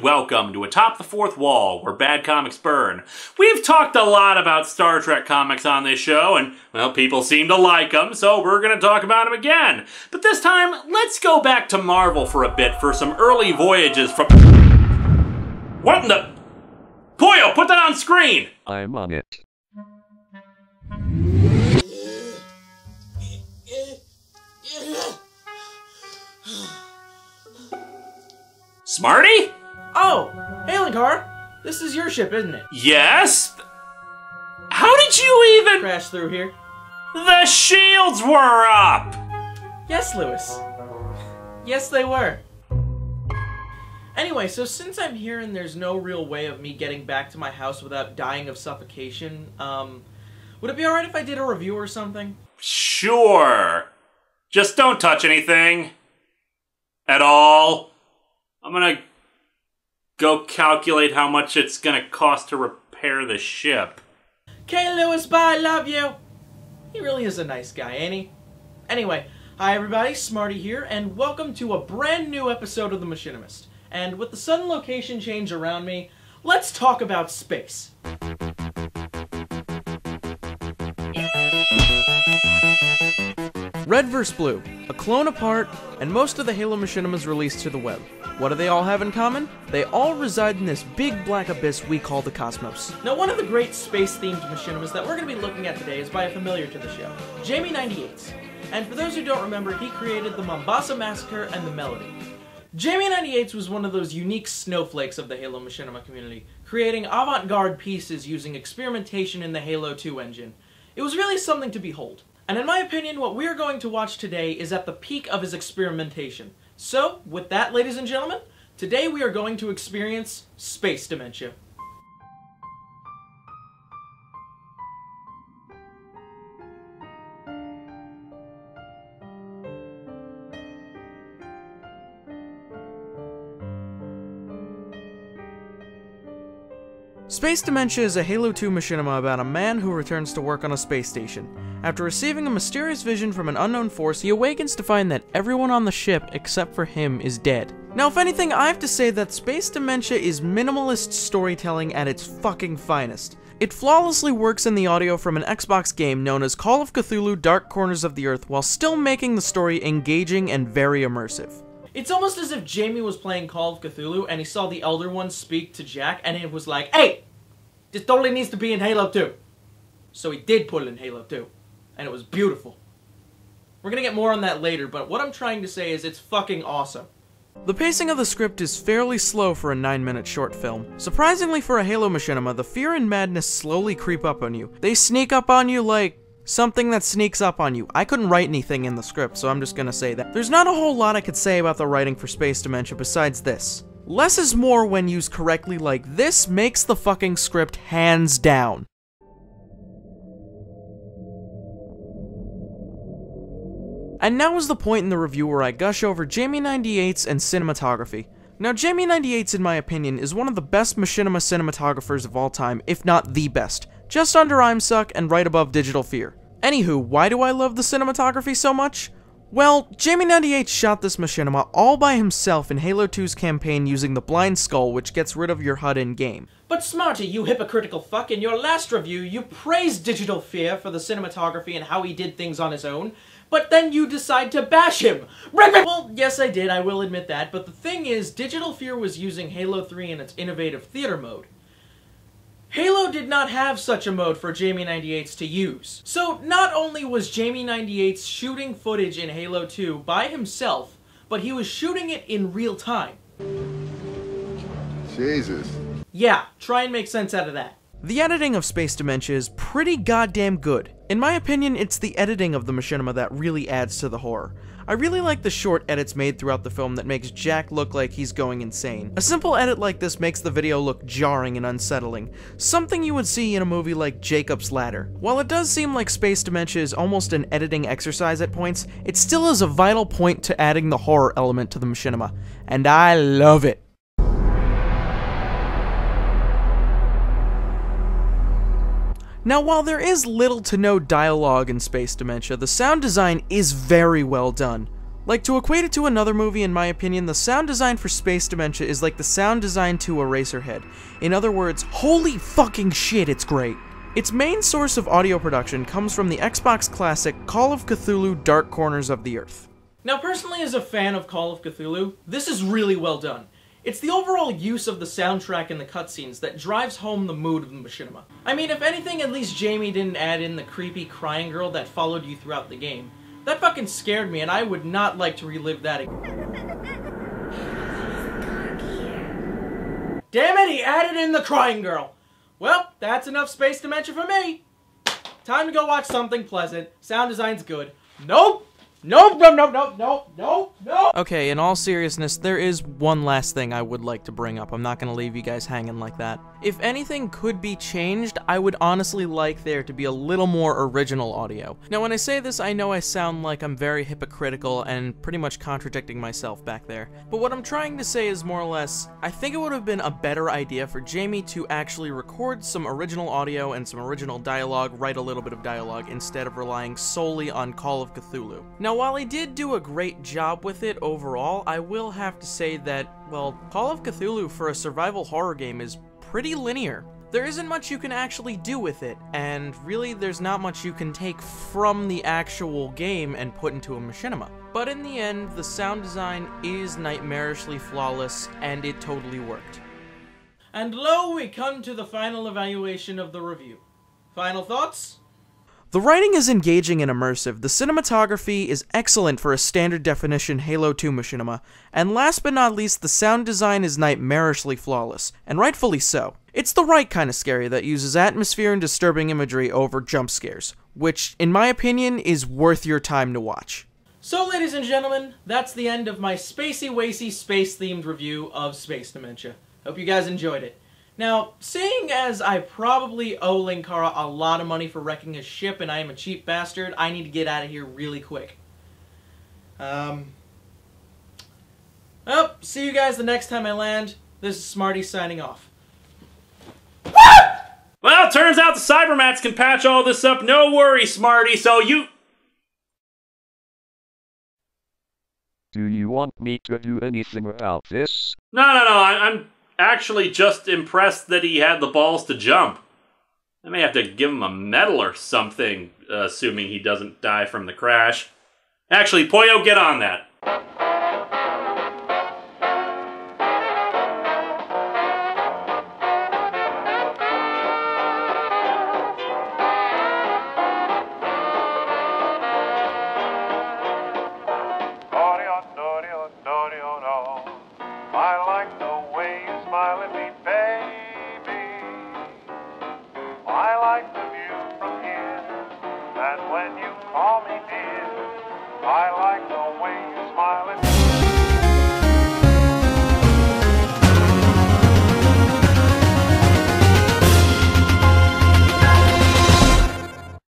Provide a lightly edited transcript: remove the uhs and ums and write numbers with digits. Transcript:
welcome to Atop the Fourth Wall, where bad comics burn. We've talked a lot about Star Trek comics on this show, and, well, people seem to like them, so we're going to talk about them again. But this time, let's go back to Marvel for a bit for some early voyages from... What in the... Poyo, put that on screen! I'm on it. Smarty? Oh, hey linkara. This is your ship, isn't it? Yes? How did you even... Crash through here? The shields were up! Yes, Lewis. Yes, they were. Anyway, so since I'm here and there's no real way of me getting back to my house without dying of suffocation, would it be alright if I did a review or something? Sure. Just don't touch anything. At all. I'm gonna go calculate how much it's gonna cost to repair the ship. Okay, Lewis, bye, love you. He really is a nice guy, ain't he? Anyway, hi everybody, Smarty here, and welcome to a brand new episode of the Machinimist. And with the sudden location change around me, let's talk about space. Red vs. Blue, a clone apart, and most of the Halo Machinimas released to the web. What do they all have in common? They all reside in this big black abyss we call the cosmos. Now, one of the great space-themed Machinimas that we're going to be looking at today is by a familiar to the show, Jamie 98. And for those who don't remember, he created the Mombasa Massacre and the Melody. Jamie 98 was one of those unique snowflakes of the Halo Machinima community, creating avant-garde pieces using experimentation in the Halo 2 engine. It was really something to behold. And in my opinion, what we are going to watch today is at the peak of his experimentation. So, with that, ladies and gentlemen, today we are going to experience space dementia. Space Dementia is a Halo 2 machinima about a man who returns to work on a space station. After receiving a mysterious vision from an unknown force, he awakens to find that everyone on the ship except for him is dead. Now, if anything, I have to say that Space Dementia is minimalist storytelling at its fucking finest. It flawlessly works in the audio from an Xbox game known as Call of Cthulhu: Dark Corners of the Earth while still making the story engaging and very immersive. It's almost as if Jamie was playing Call of Cthulhu and he saw the Elder One speak to Jack and it was like, hey! This totally needs to be in Halo 2. So he did put it in Halo 2. And it was beautiful. We're gonna get more on that later, but what I'm trying to say is it's fucking awesome. The pacing of the script is fairly slow for a 9-minute short film. Surprisingly for a Halo machinima, the fear and madness slowly creep up on you. They sneak up on you like something that sneaks up on you. I couldn't write anything in the script, so I'm just gonna say that. There's not a whole lot I could say about the writing for Space Dementia besides this. Less is more when used correctly, like this makes the fucking script hands down. And now is the point in the review where I gush over Jamie 98's and cinematography. Now, Jamie 98's, in my opinion, is one of the best machinima cinematographers of all time, if not the best. Just under Imsuck and right above Digital Fear. Anywho, why do I love the cinematography so much? Well, Jamie 98 shot this machinima all by himself in Halo 2's campaign using the blind skull, which gets rid of your HUD in-game. But Smarty, you hypocritical fuck, in your last review, you praised Digital Fear for the cinematography and how he did things on his own, but then you decide to bash him! Well, yes I did, I will admit that, but the thing is, Digital Fear was using Halo 3 in its innovative theater mode. Halo did not have such a mode for Jamie 98's to use. So not only was Jamie 98's shooting footage in Halo 2 by himself, but he was shooting it in real time. Jesus. Yeah, try and make sense out of that. The editing of Space Dementia is pretty goddamn good. In my opinion, it's the editing of the machinima that really adds to the horror. I really like the short edits made throughout the film that makes Jack look like he's going insane. A simple edit like this makes the video look jarring and unsettling, something you would see in a movie like Jacob's Ladder. While it does seem like Space Dementia is almost an editing exercise at points, it still is a vital point to adding the horror element to the machinima, and I love it. Now, while there is little to no dialogue in Space Dementia, the sound design is very well done. Like, to equate it to another movie, in my opinion, the sound design for Space Dementia is like the sound design to Eraserhead. In other words, holy fucking shit, it's great. Its main source of audio production comes from the Xbox classic Call of Cthulhu: Dark Corners of the Earth. Now, personally, as a fan of Call of Cthulhu, this is really well done. It's the overall use of the soundtrack and the cutscenes that drives home the mood of the machinima. I mean, if anything, at least Jamie didn't add in the creepy crying girl that followed you throughout the game. That fucking scared me, and I would not like to relive that again. Damn it, he added in the crying girl! Well, that's enough Space Dementia for me! Time to go watch something pleasant. Sound design's good. Nope! Nope, no, no, no, no, no, no! Okay, in all seriousness, there is one last thing I would like to bring up. I'm not gonna leave you guys hanging like that. If anything could be changed, I would honestly like there to be a little more original audio. Now, when I say this, I know I sound like I'm very hypocritical and pretty much contradicting myself back there. But what I'm trying to say is more or less, I think it would have been a better idea for Jamie to actually record some original audio and some original dialogue, write a little bit of dialogue, instead of relying solely on Call of Cthulhu. Now, while he did do a great job with it overall, I will have to say that, well, Call of Cthulhu for a survival horror game is pretty linear. There isn't much you can actually do with it, and really there's not much you can take from the actual game and put into a machinima. But in the end, the sound design is nightmarishly flawless, and it totally worked. And lo, we come to the final evaluation of the review. Final thoughts? The writing is engaging and immersive, the cinematography is excellent for a standard definition Halo 2 machinima, and last but not least, the sound design is nightmarishly flawless, and rightfully so. It's the right kind of scary that uses atmosphere and disturbing imagery over jump scares, which, in my opinion, is worth your time to watch. So, ladies and gentlemen, that's the end of my spacey-wacy, space-themed review of Space Dementia. Hope you guys enjoyed it. Now, seeing as I probably owe Linkara a lot of money for wrecking his ship and I am a cheap bastard, I need to get out of here really quick. Well, see you guys the next time I land. This is Smarty signing off. Well, turns out the Cybermats can patch all this up, no worries, Smarty, so you... Do you want me to do anything about this? No, I'm actually just impressed that he had the balls to jump. I may have to give him a medal or something, assuming he doesn't die from the crash. Actually, Poyo, get on that.